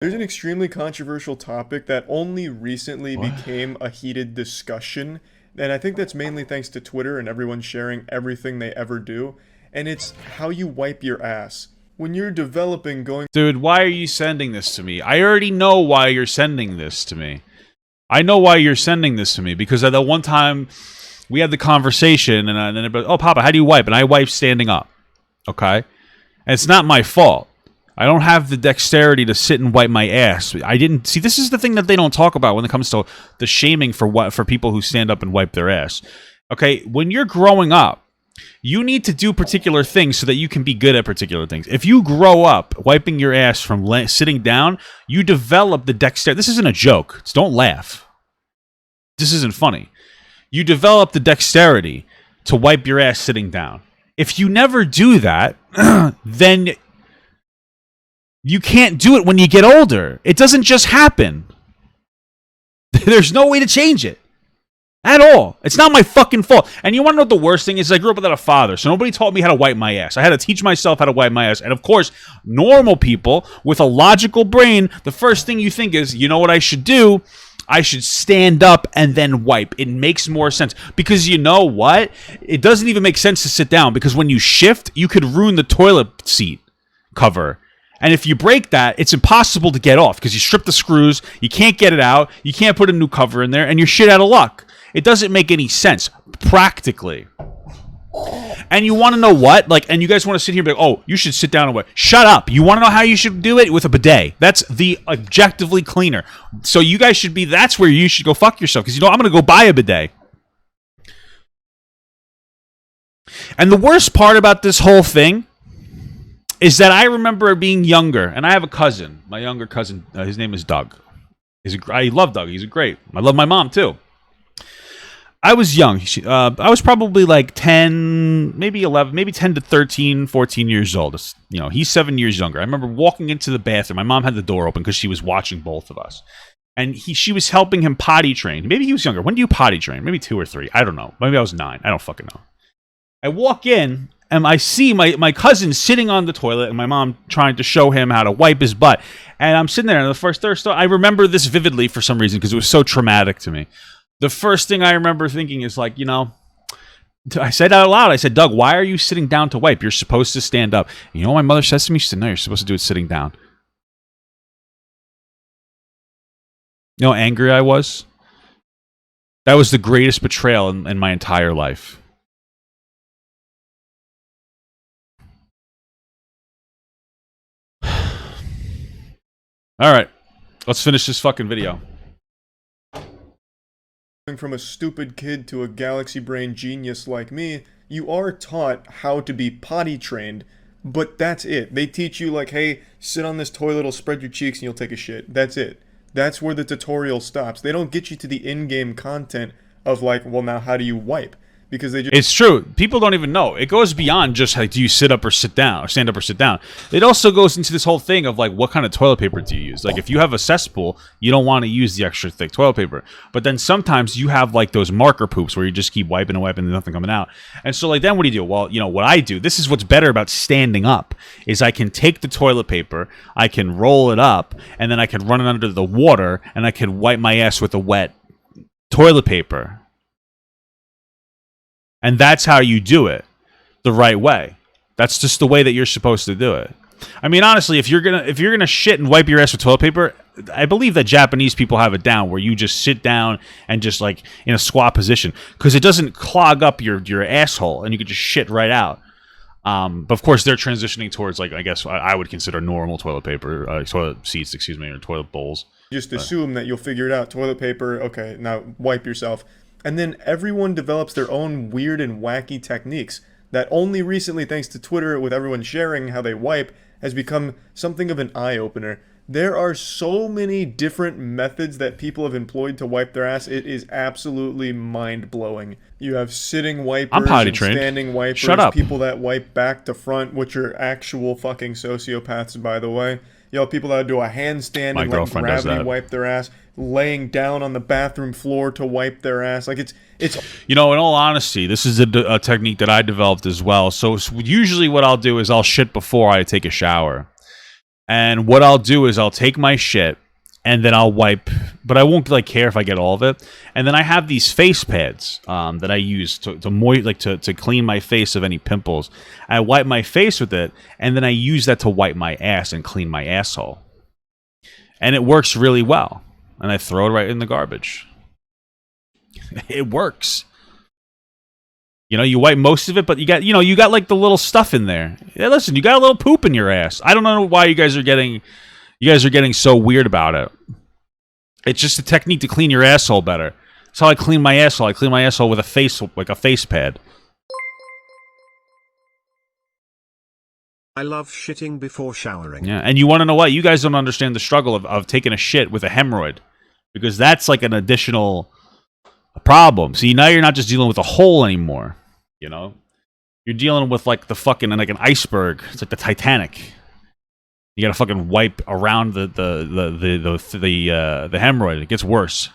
There's an extremely controversial topic that only recently What? became a heated discussion, and I think that's mainly thanks to Twitter and everyone sharing everything they ever do, and it's how you wipe your ass. When you're developing going Dude, why are you sending this to me? I already know why you're sending this to me. I know why you're sending this to me because at the one time we had the conversation and then oh, Papa, how do you wipe? And I wipe standing up. Okay? And it's not my fault. I don't have the dexterity to sit and wipe my ass. I didn't see. This is the thing that they don't talk about when it comes to the shaming for people who stand up and wipe their ass. Okay, when you're growing up, you need to do particular things so that you can be good at particular things. If you grow up wiping your ass from sitting down, you develop the dexterity. This isn't a joke. Don't laugh. This isn't funny. You develop the dexterity to wipe your ass sitting down. If you never do that, then you can't do it when you get older. It doesn't just happen. There's no way to change it. At all. It's not my fucking fault. And you want to know what the worst thing is? I grew up without a father, so nobody taught me how to wipe my ass. I had to teach myself how to wipe my ass. And of course, normal people with a logical brain, the first thing you think is, you know what I should do? I should stand up and then wipe. It makes more sense. Because you know what? It doesn't even make sense to sit down, because when you shift, you could ruin the toilet seat cover. And if you break that, it's impossible to get off because you strip the screws, you can't get it out, you can't put a new cover in there, and you're shit out of luck. It doesn't make any sense, practically. And you want to know what? And you guys want to sit here and be like, oh, you should sit down and wait. Shut up. You want to know how you should do it? With a bidet. That's the objectively cleaner. So you guys should be, that's where you should go fuck yourself. Because, I'm going to go buy a bidet. And the worst part about this whole thing is that I remember being younger, and I have a cousin, my younger cousin, his name is Doug. I love Doug. He's great. I love my mom, too. I was young. I was probably like 10, maybe 11, maybe 10 to 13, 14 years old. He's 7 years younger. I remember walking into the bathroom. My mom had the door open because she was watching both of us. And she was helping him potty train. Maybe he was younger. When do you potty train? Maybe 2 or 3. I don't know. Maybe I was 9. I don't fucking know. I walk in, and I see my cousin sitting on the toilet, and my mom trying to show him how to wipe his butt. And I'm sitting there, and the first I remember this vividly for some reason because it was so traumatic to me. The first thing I remember thinking is I said out loud, I said, Doug, why are you sitting down to wipe? You're supposed to stand up. And you know what my mother says to me? She said, no, you're supposed to do it sitting down. You know how angry I was? That was the greatest betrayal in my entire life. All right, let's finish this fucking video. from a stupid kid to a galaxy brain genius like me, you are taught how to be potty trained, but that's it. They teach you hey, sit on this toilet, it'll spread your cheeks and you'll take a shit. That's it. That's where the tutorial stops. They don't get you to the in-game content of well, now how do you wipe? Because they just... It's true. People don't even know. It goes beyond just do you sit up or sit down, or stand up or sit down. It also goes into this whole thing of what kind of toilet paper do you use? If you have a cesspool, you don't want to use the extra thick toilet paper. But then sometimes you have those marker poops where you just keep wiping and wiping and nothing coming out. And so then what do you do? Well, what I do, this is what's better about standing up, is I can take the toilet paper, I can roll it up, and then I can run it under the water, and I can wipe my ass with the wet toilet paper. And that's how you do it the right way. That's just the way that you're supposed to do it. I mean, honestly, if you're gonna shit and wipe your ass with toilet paper, I believe that Japanese people have it down where you just sit down and just in a squat position because it doesn't clog up your asshole and you can just shit right out. But of course, they're transitioning towards I guess I would consider normal toilet paper, toilet seats, excuse me, or toilet bowls. Just assume that you'll figure it out. Toilet paper, okay, now wipe yourself. And then everyone develops their own weird and wacky techniques that only recently, thanks to Twitter, with everyone sharing how they wipe, has become something of an eye-opener. There are so many different methods that people have employed to wipe their ass. It is absolutely mind-blowing. You have sitting wipers, I'm potty and trained. standing wipers, Shut up. people that wipe back to front, which are actual fucking sociopaths, by the way. You know, people that do a handstand My and girlfriend does gravity that. wipe their ass, laying down on the bathroom floor to wipe their ass. It's in all honesty, this is a technique that I developed as well. So usually what I'll do is I'll shit before I take a shower. And what I'll do is I'll take my shit and then I'll wipe, but I won't like care if I get all of it. And then I have these face pads that I use to clean my face of any pimples. I wipe my face with it, and then I use that to wipe my ass and clean my asshole. And it works really well. And I throw it right in the garbage. It works. You know, you wipe most of it, but you got like the little stuff in there. Yeah, listen, you got a little poop in your ass. I don't know why you guys are getting so weird about it. It's just a technique to clean your asshole better. That's how I clean my asshole. I clean my asshole with a face pad. I love shitting before showering. Yeah, and you want to know what? You guys don't understand the struggle of taking a shit with a hemorrhoid. Because that's like an additional problem. See, now you're not just dealing with a hole anymore. You know? You're dealing with like the fucking, like an iceberg. It's like the Titanic. You gotta fucking wipe around the hemorrhoid. It gets worse.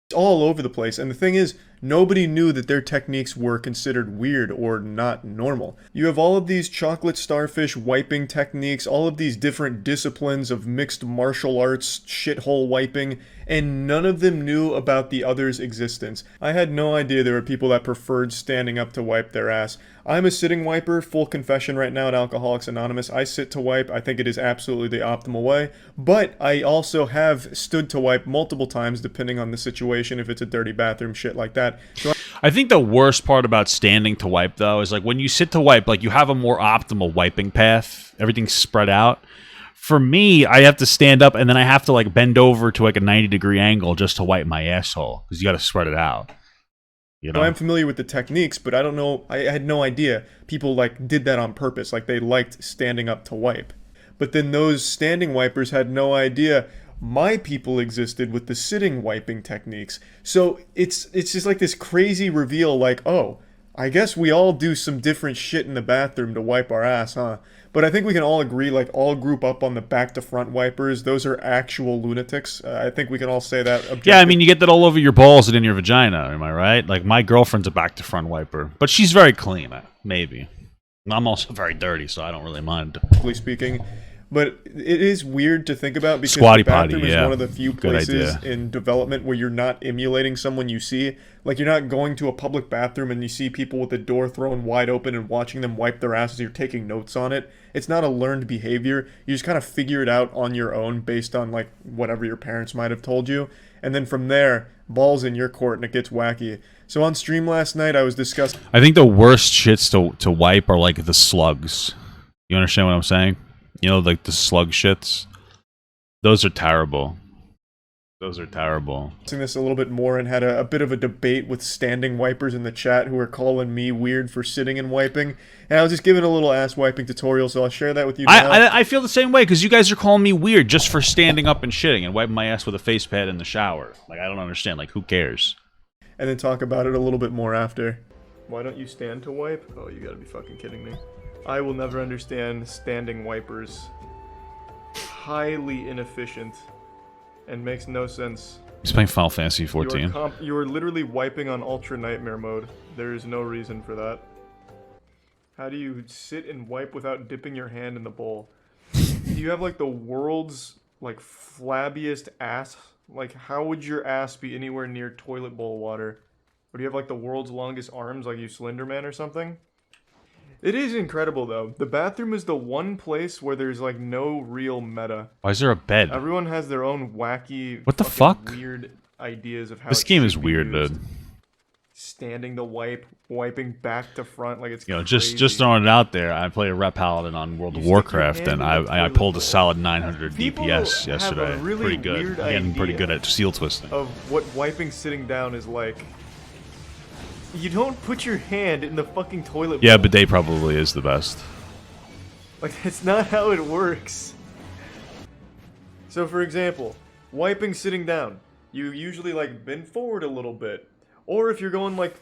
It's all over the place, and the thing is, nobody knew that their techniques were considered weird or not normal. You have all of these chocolate starfish wiping techniques, all of these different disciplines of mixed martial arts shithole wiping, and none of them knew about the other's existence. I had no idea there were people that preferred standing up to wipe their ass. I'm a sitting wiper, full confession right now at Alcoholics Anonymous. I sit to wipe. I think it is absolutely the optimal way, but I also have stood to wipe multiple times depending on the situation, if it's a dirty bathroom, shit like that. So I think the worst part about standing to wipe, though, is like when you sit to wipe, like you have a more optimal wiping path. Everything's spread out. For me, I have to stand up and then I have to like bend over to like a 90-degree angle just to wipe my asshole because you got to spread it out. You know? I'm familiar with the techniques, but I don't know. I had no idea people like did that on purpose. Like they liked standing up to wipe. But then those standing wipers had no idea my people existed with the sitting wiping techniques. So it's just like this crazy reveal like, oh, I guess we all do some different shit in the bathroom to wipe our ass, huh? But I think we can all agree, like, all group up on the back-to-front wipers. Those are actual lunatics. I think we can all say that. Yeah, I mean, you get that all over your balls and in your vagina, am I right? Like, my girlfriend's a back-to-front wiper. But she's very clean, maybe. I'm also very dirty, so I don't really mind. Speaking. But it is weird to think about because Squatty the bathroom potty, is yeah. one of the few places in development where you're not emulating someone you see. Like, you're not going to a public bathroom and you see people with the door thrown wide open and watching them wipe their asses. You're taking notes on it. It's not a learned behavior. You just kind of figure it out on your own based on, like, whatever your parents might have told you. And then from there, ball's in your court and it gets wacky. So on stream last night, I was discussing... I think the worst shits to wipe are, like, the slugs. You understand what I'm saying? You know, like the slug shits. Those are terrible. Those are terrible. This a little bit more and had a bit of a debate with standing wipers in the chat who are calling me weird for sitting and wiping. And I was just giving a little ass wiping tutorial, so I'll share that with you now. I feel the same way because you guys are calling me weird just for standing up and shitting and wiping my ass with a face pad in the shower. Like, I don't understand. Like, who cares? And then talk about it a little bit more after. Why don't you stand to wipe? Oh, you gotta be fucking kidding me. I will never understand standing wipers. Highly inefficient. And makes no sense. He's playing Final Fantasy 14. You are literally wiping on Ultra Nightmare mode. There is no reason for that. How do you sit and wipe without dipping your hand in the bowl? Do you have like the world's like flabbiest ass? Like, how would your ass be anywhere near toilet bowl water? Or do you have like the world's longest arms like you Slender Man or something? It is incredible, though. The bathroom is the one place where there's, like, no real meta. Why is there a bed? Everyone has their own wacky, what the fuck? Weird ideas of how this game is weird, dude. Standing to wipe, wiping back to front, like it's just throwing it out there. I played a Rep Paladin on World of Warcraft, and I pulled a solid 900 DPS yesterday. Really pretty good. Getting pretty good at seal twisting. Of what wiping sitting down is like. You don't put your hand in the fucking toilet bowl. Yeah, bidet probably is the best. Like, it's not how it works. So, for example, wiping sitting down. You usually, like, bend forward a little bit. Or if you're going, like,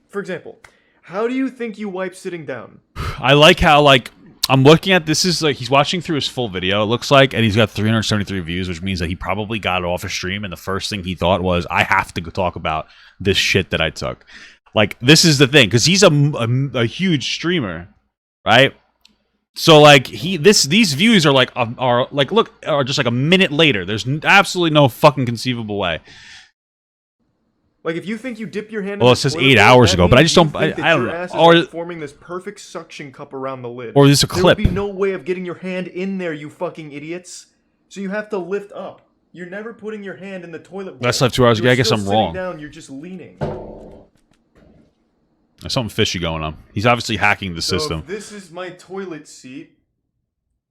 for example, how do you think you wipe sitting down? I like how, like, I'm looking at this is, like, he's watching through his full video, it looks like, and he's got 373 views, which means that he probably got it off a stream, and the first thing he thought was, I have to talk about this shit that I took. Like, this is the thing, because he's a huge streamer, right? So like these views are like are just like a minute later. There's absolutely no fucking conceivable way. Like if you think you dip your hand Well, in it the says toilet 8 bowl, hours that ago, but I means just you don't. think that I don't your know. ass is Or like forming this perfect suction cup around the lid. or there's a clip. There would be no way of getting your hand in there, you fucking idiots. So you have to lift up. You're never putting your hand in the toilet bowl. That's like 2 hours ago. You're I guess still I'm sitting wrong. down, you're just leaning. There's something fishy going on. He's obviously hacking the So system. if this is my toilet seat.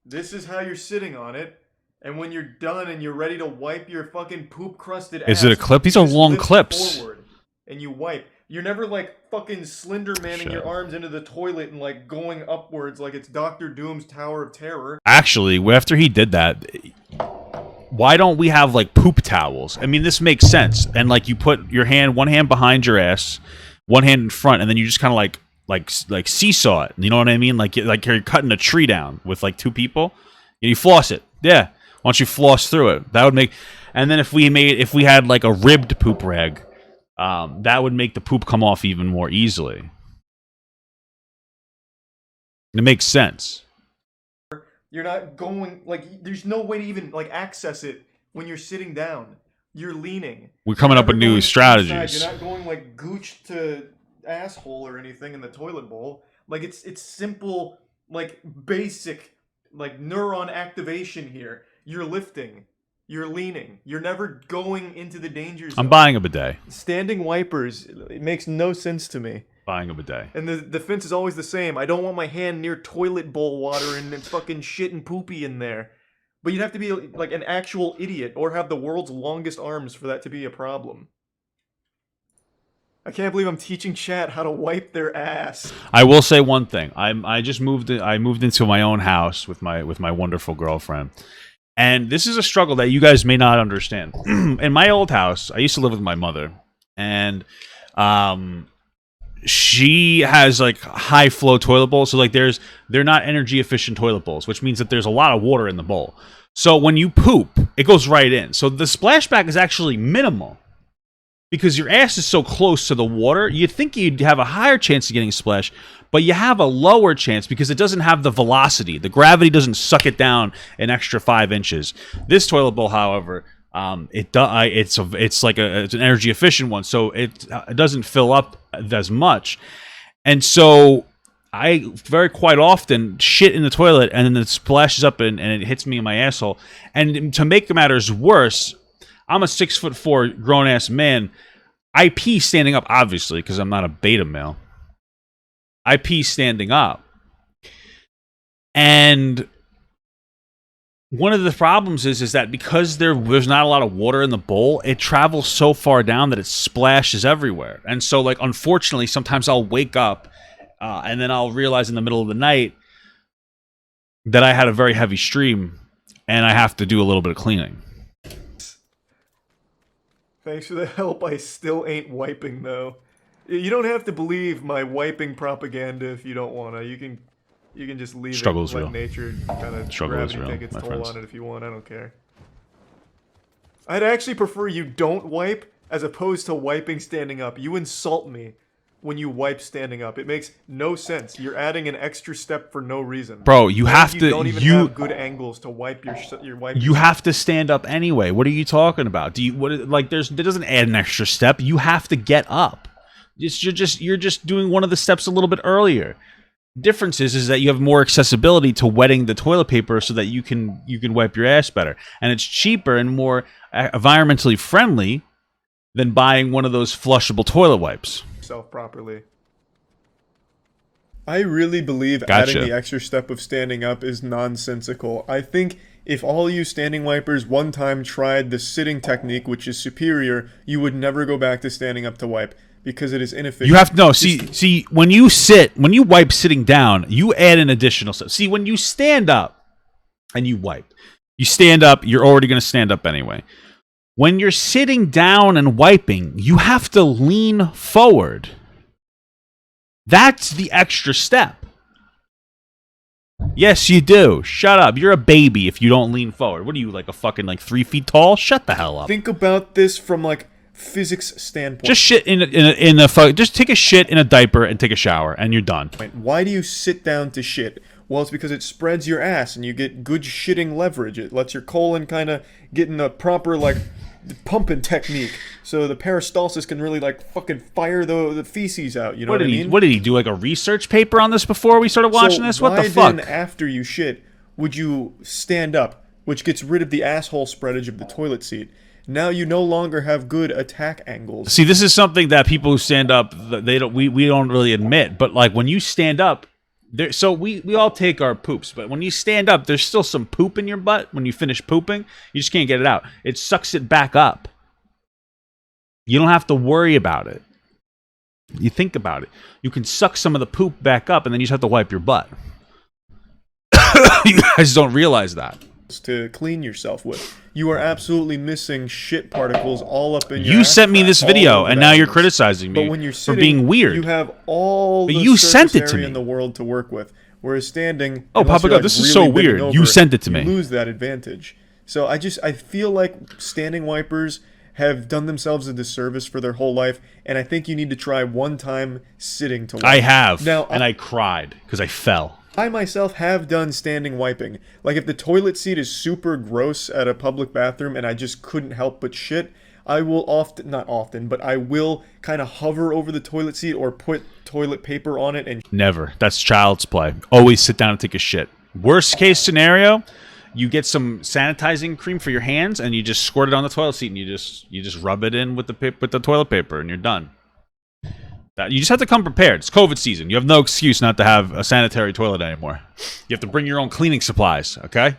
This is how you're sitting on it. And when you're done and you're ready to wipe your fucking poop-crusted ass... Is it a clip? These are just long lift clips. forward and you wipe. You're never like fucking Slender Manning your arms into the toilet and like going upwards like it's Doctor Doom's Tower of Terror. Actually, after he did that, why don't we have like poop towels? I mean, this makes sense. And like you put your one hand behind your ass, one hand in front, and then you just kind of like seesaw it. You know what I mean? Like you're cutting a tree down with like two people, and you floss it. Yeah, why don't you floss through it? That would make. And then if we had like a ribbed poop rag, that would make the poop come off even more easily. It makes sense. You're not going like there's no way to even like access it when you're sitting down. You're leaning. We're coming up with new strategies. You're not going like gooch to asshole or anything in the toilet bowl. Like it's simple, like basic, like neuron activation here. You're lifting. You're leaning. You're never going into the danger zone. I'm buying a bidet. Standing wipers, it makes no sense to me. Buying a bidet. And the defense is always the same. I don't want my hand near toilet bowl water and fucking shit and poopy in there. But you'd have to be like an actual idiot or have the world's longest arms for that to be a problem. I can't believe I'm teaching chat how to wipe their ass. I will say one thing. I moved into my own house with my wonderful girlfriend. And this is a struggle that you guys may not understand. In my old house, I used to live with my mother, and she has like high flow toilet bowls. So like they're not energy efficient toilet bowls, which means that there's a lot of water in the bowl. So when you poop, it goes right in. So the splashback is actually minimal. Because your ass is so close to the water, you'd think you'd have a higher chance of getting splashed, but you have a lower chance because it doesn't have the velocity. The gravity doesn't suck it down an extra 5 inches. This toilet bowl, however, it's an energy efficient one, so it doesn't fill up as much. And so I very quite often shit in the toilet, and then it splashes up and it hits me in my asshole. And to make matters worse, I'm a 6'4" grown ass man. I pee standing up, obviously, because I'm not a beta male. I pee standing up. And one of the problems is that because there's not a lot of water in the bowl, it travels so far down that it splashes everywhere. And so, like, unfortunately, sometimes I'll wake up and then I'll realize in the middle of the night that I had a very heavy stream and I have to do a little bit of cleaning. Thanks for the help. I still ain't wiping, though. You don't have to believe my wiping propaganda if you don't want to. You can just leave Struggle it. is Let real. nature kind of Struggle is gravity real, take its my toll friends. on it if you want. I don't care. I'd actually prefer you don't wipe as opposed to wiping standing up. You insult me when you wipe standing up. It makes no sense. You're adding an extra step for no reason. Bro, you have to. You don't even have good angles to wipe your wipe. You have to stand up anyway. What are you talking about? That doesn't add an extra step. You have to get up. You're just doing one of the steps a little bit earlier. Difference is that you have more accessibility to wetting the toilet paper so that you can wipe your ass better, and it's cheaper and more environmentally friendly than buying one of those flushable toilet wipes. Yourself properly. I really believe Gotcha. adding the extra step of standing up is nonsensical. I think if all you standing wipers one time tried the sitting technique, which is superior, you would never go back to standing up to wipe because it is inefficient. You have to see when you wipe sitting down, you add an additional step. See, when you stand up and you wipe, you stand up, you're already going to stand up anyway. When you're sitting down and wiping, you have to lean forward. That's the extra step. Yes, you do. Shut up. You're a baby if you don't lean forward. What are you, like a fucking 3 feet tall? Shut the hell up. Think about this from like physics standpoint. Just shit just take a shit in a diaper and take a shower and you're done. Why do you sit down to shit? Well, it's because it spreads your ass and you get good shitting leverage. It lets your colon kind of get in a proper, like, pumping technique. So the peristalsis can really, like, fucking fire the feces out, you know what I mean? What did he do, like a research paper on this before we started watching this? What the fuck? Why then, after you shit, would you stand up, which gets rid of the asshole spreadage of the toilet seat? Now you no longer have good attack angles. See, this is something that people who stand up, we don't really admit. But like when you stand up, so we all take our poops, but when you stand up, there's still some poop in your butt. When you finish pooping, you just can't get it out. It sucks it back up. You don't have to worry about it. You think about it. You can suck some of the poop back up, and then you just have to wipe your butt. You guys don't realize that. To clean yourself with. You are absolutely missing shit particles all up in your You ass sent me this crack, video, and now you're angles. criticizing me But when you're for sitting, being weird. you have all But the you surface sent it to area me. in the world to work with. Whereas standing, Oh, unless Papa you're, God, like, this is really so bending weird. over You sent it to you me. lose that advantage. So I feel like standing wipers have done themselves a disservice for their whole life, and I think you need to try one time sitting to wipe. I have, Now, and I cried because I fell. I myself have done standing wiping. Like if the toilet seat is super gross at a public bathroom and I just couldn't help but shit, I will not often, but I will kind of hover over the toilet seat or put toilet paper on it and Never. That's child's play. Always sit down and take a shit. Worst case scenario, you get some sanitizing cream for your hands and you just squirt it on the toilet seat and you just rub it in with the toilet paper and you're done. You just have to come prepared. It's COVID season. You have no excuse not to have a sanitary toilet anymore. You have to bring your own cleaning supplies, okay?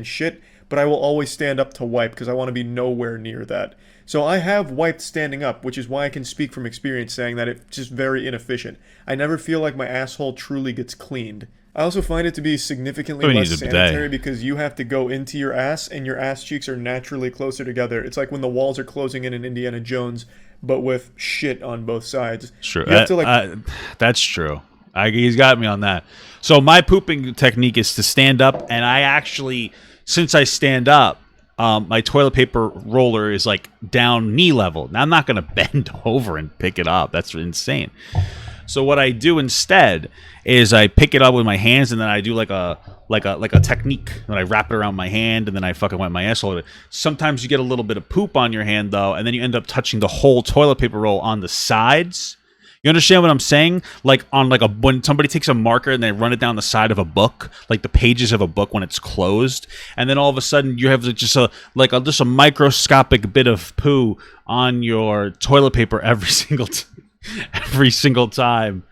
shit, but I will always stand up to wipe because I want to be nowhere near that. So I have wiped standing up, which is why I can speak from experience saying that it's just very inefficient. I never feel like my asshole truly gets cleaned. I also find it to be significantly less sanitary because you have to go into your ass and your ass cheeks are naturally closer together. It's like when the walls are closing in Indiana Jones, but with shit on both sides. Sure, You have to, that's true. He's got me on that. So my pooping technique is to stand up, and I actually, since I stand up, my toilet paper roller is like down knee level. Now I'm not going to bend over and pick it up. That's insane. So what I do instead is I pick it up with my hands, and then I do like a technique. And I wrap it around my hand, and then I fucking wipe my asshole with it. Sometimes you get a little bit of poop on your hand though, and then you end up touching the whole toilet paper roll on the sides. You understand what I'm saying? Like on when somebody takes a marker and they run it down the side of a book, like the pages of a book when it's closed, and then all of a sudden you have just a microscopic bit of poo on your toilet paper every single time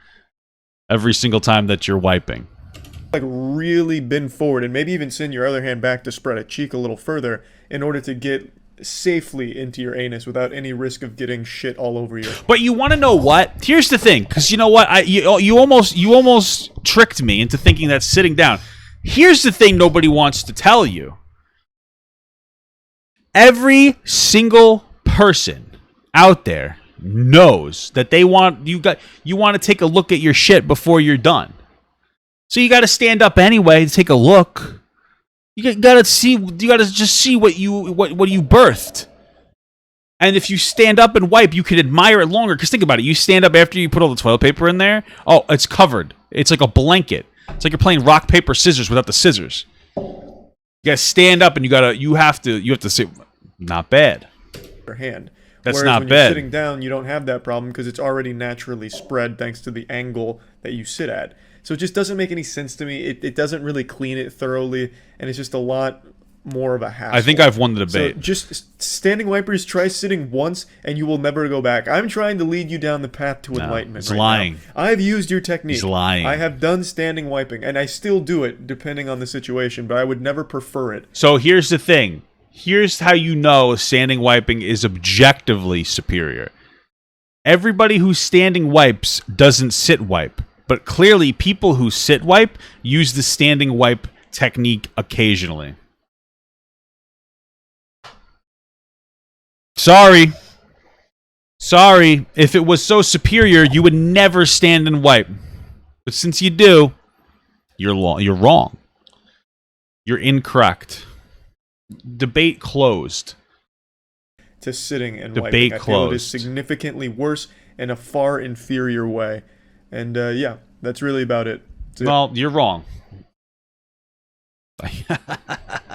that you're wiping. like really bend forward and maybe even send your other hand back to spread a cheek a little further in order to get safely into your anus without any risk of getting shit all over you. But you want to know what? Here's the thing, because you know what? You almost tricked me into thinking that sitting down. Here's the thing nobody wants to tell you. Every single person out there knows that you want to take a look at your shit before you're done. So you got to stand up anyway to take a look. You got to just see what you birthed. And if you stand up and wipe, you can admire it longer. Because think about it. You stand up after you put all the toilet paper in there. Oh, it's covered. It's like a blanket. It's like you're playing rock, paper, scissors without the scissors. You got to stand up and you have to say, not bad. Your hand. That's Whereas not when bad. you're sitting down, you don't have that problem because it's already naturally spread thanks to the angle that you sit at. So it just doesn't make any sense to me. It doesn't really clean it thoroughly, and it's just a lot more of a hassle. I think I've won the debate. So just standing wipers, try sitting once, and you will never go back. I'm trying to lead you down the path to enlightenment. He's lying. Now. I've used your technique. He's lying. I have done standing wiping, and I still do it depending on the situation, but I would never prefer it. So here's the thing. Here's how you know standing wiping is objectively superior. Everybody who standing wipes doesn't sit wipe. But clearly, people who sit wipe use the standing wipe technique occasionally. Sorry. If it was so superior, you would never stand and wipe. But since you do, you're wrong. You're incorrect. Debate closed. To sitting and Debate wiping. I feel closed. it is significantly worse in a far inferior way. And yeah, that's really about it. Well, you're wrong. Bye.